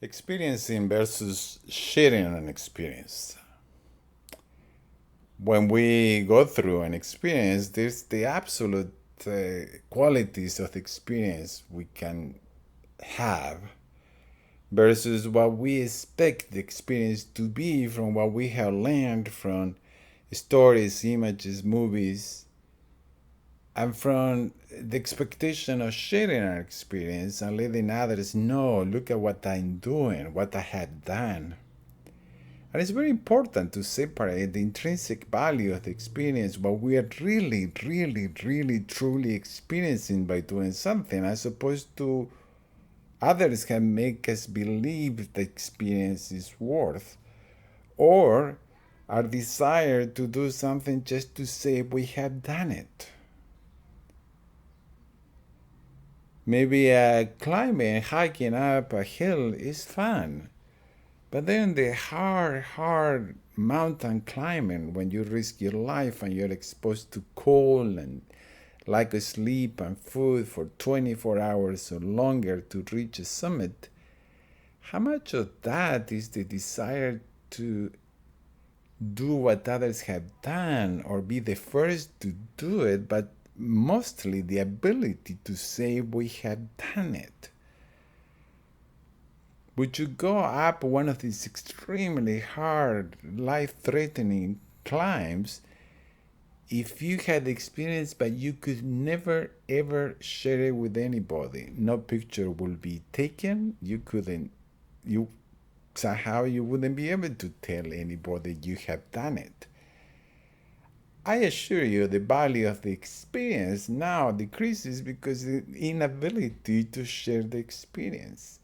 Experiencing versus sharing an experience. When we go through an experience, there's the absolute qualities of the experience we can have versus what we expect the experience to be from what we have learned from stories, images, movies, and from the expectation of sharing our experience and letting others know, look at what I'm doing, what I have done. And it's very important to separate the intrinsic value of the experience, what we are really, really, really, truly experiencing by doing something, as opposed to others can make us believe the experience is worth, or our desire to do something just to say we have done it. Maybe climbing, hiking up a hill is fun. But then the hard mountain climbing, when you risk your life and you're exposed to cold and lack of sleep and food for 24 hours or longer to reach a summit, how much of that is the desire to do what others have done or be the first to do it, but mostly the ability to say we have done it? Would you go up one of these extremely hard, life threatening climbs if you had experience but you could never ever share it with anybody? No picture will be taken. You couldn't, you somehow you wouldn't be able to tell anybody you have done it. I assure you, the value of the experience now decreases because the inability to share the experience.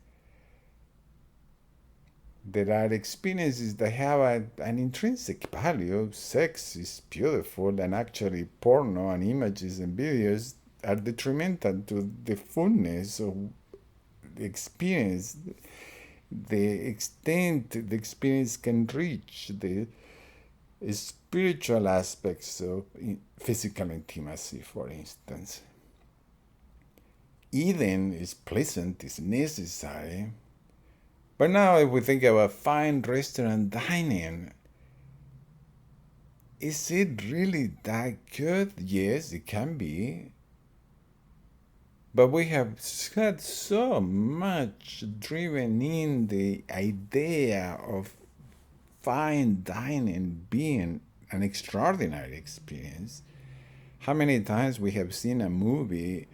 There are experiences that have an intrinsic value. Sex is beautiful, and actually, porno and images and videos are detrimental to the fullness of the experience, the extent the experience can reach, the spiritual aspects of physical intimacy, for instance. Eating is pleasant, is necessary. But now, if we think about fine restaurant dining, is it really that good? Yes, it can be. But we have had so much driven in the idea of fine dining being an extraordinary experience. How many times we have seen a movie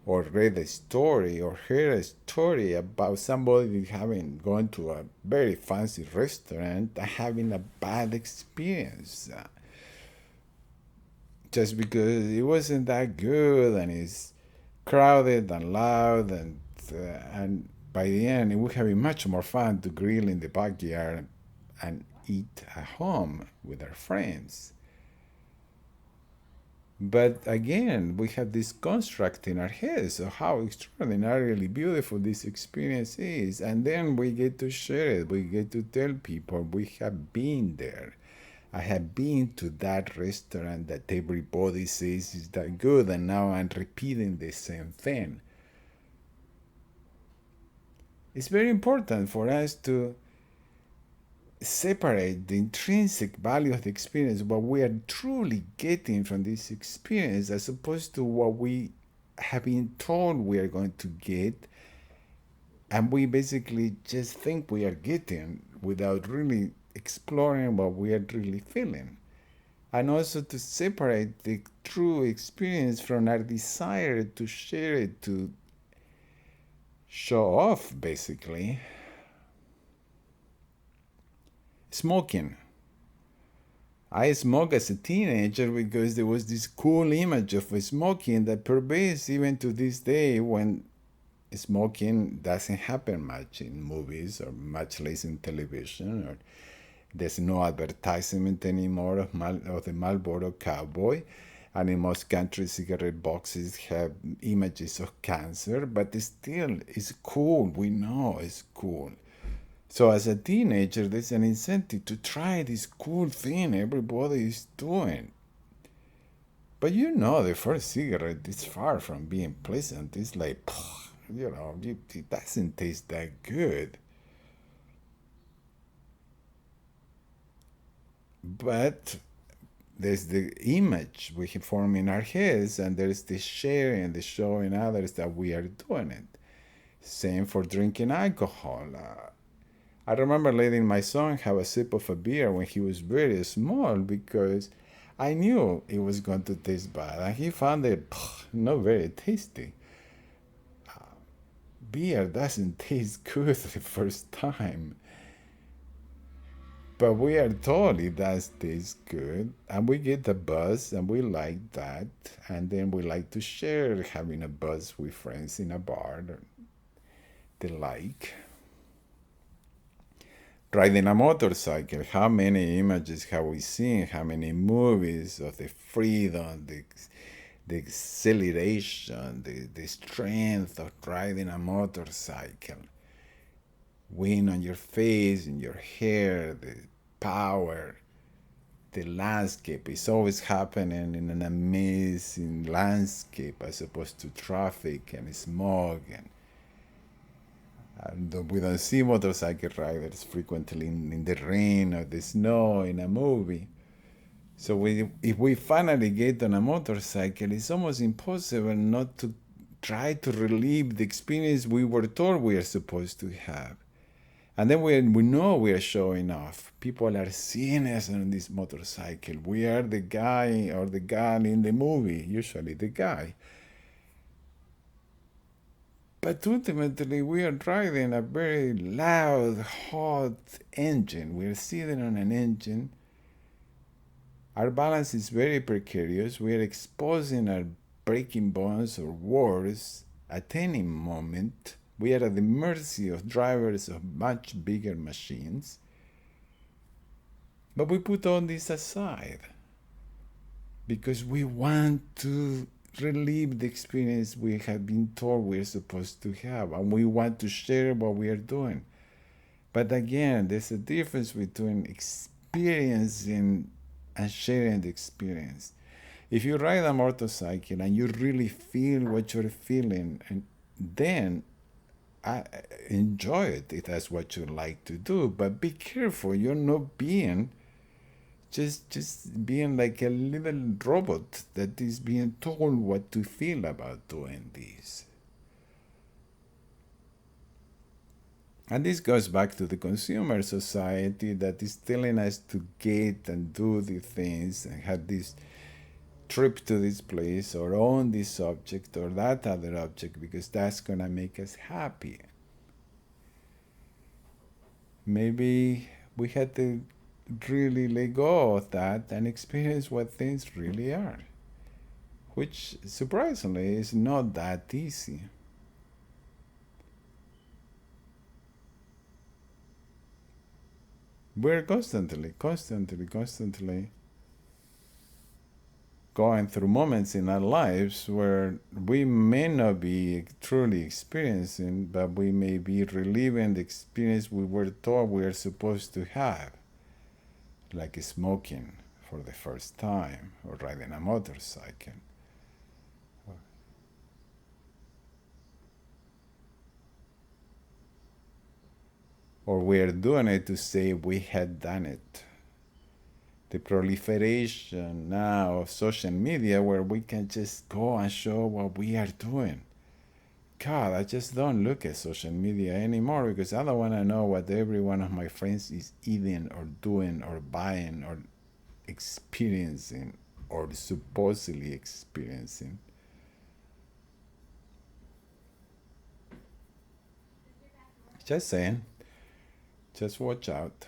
or read a story or heard a story about somebody having gone to a very fancy restaurant and having a bad experience just because it wasn't that good and it's crowded and loud and by the end it would have been much more fun to grill in the backyard and eat at home with our friends. But again, we have this construct in our heads of how extraordinarily beautiful this experience is. And then we get to share it. We get to tell people we have been there. I have been to that restaurant that everybody says is that good, and now I'm repeating the same thing. It's very important for us to separate the intrinsic value of the experience, what we are truly getting from this experience, as opposed to what we have been told we are going to get, and we basically just think we are getting without really exploring what we are really feeling. And also to separate the true experience from our desire to share it, to show off, basically. Smoking. I smoked as a teenager because there was this cool image of smoking that pervades even to this day, when smoking doesn't happen much in movies or much less in television, or there's no advertisement anymore of the Marlboro cowboy. And in most countries, cigarette boxes have images of cancer, but still, it's cool. We know it's cool. So as a teenager, there's an incentive to try this cool thing everybody is doing. But you know, the first cigarette is far from being pleasant. It's like, it doesn't taste that good. But there's the image we form in our heads, and there's the sharing, the showing others that we are doing it. Same for drinking alcohol. I remember letting my son have a sip of a beer when he was very small because I knew it was going to taste bad, and he found it not very tasty. Beer doesn't taste good the first time, but we are told it does taste good, and we get a buzz, and we like that, and then we like to share having a buzz with friends in a bar. They like riding a motorcycle. How many images have we seen? How many movies of the freedom, the exhilaration, the strength of riding a motorcycle? Wind on your face, in your hair, the power, the landscape is always happening in an amazing landscape as opposed to traffic and smog. And we don't see motorcycle riders frequently in the rain or the snow in a movie. So if we finally get on a motorcycle, it's almost impossible not to try to relive the experience we were told we are supposed to have. And then we know we are showing off. People are seeing us on this motorcycle. We are the guy or the gal in the movie, usually the guy. But ultimately, we are driving a very loud, hot engine. We are sitting on an engine. Our balance is very precarious. We are exposing our breaking bones or worse at any moment. We are at the mercy of drivers of much bigger machines. But we put all this aside because we want to relive the experience we have been told we're supposed to have, and we want to share what we are doing. But again, there's a difference between experiencing and sharing the experience. If you ride a motorcycle and you really feel what you're feeling, and then enjoy it if that's what you like to do. But be careful, you're not being just being like a little robot that is being told what to feel about doing this. And this goes back to the consumer society that is telling us to get and do the things and have this trip to this place or own this object or that other object because that's going to make us happy. Maybe we had to really let go of that and experience what things really are, which surprisingly is not that easy. We're constantly going through moments in our lives where we may not be truly experiencing, but we may be reliving the experience we were told we are supposed to have, like smoking for the first time or riding a motorcycle. Or we are doing it to say we had done it. The proliferation now of social media where we can just go and show what we are doing. God, I just don't look at social media anymore because I don't want to know what every one of my friends is eating or doing or buying or experiencing or supposedly experiencing. Just saying, just watch out.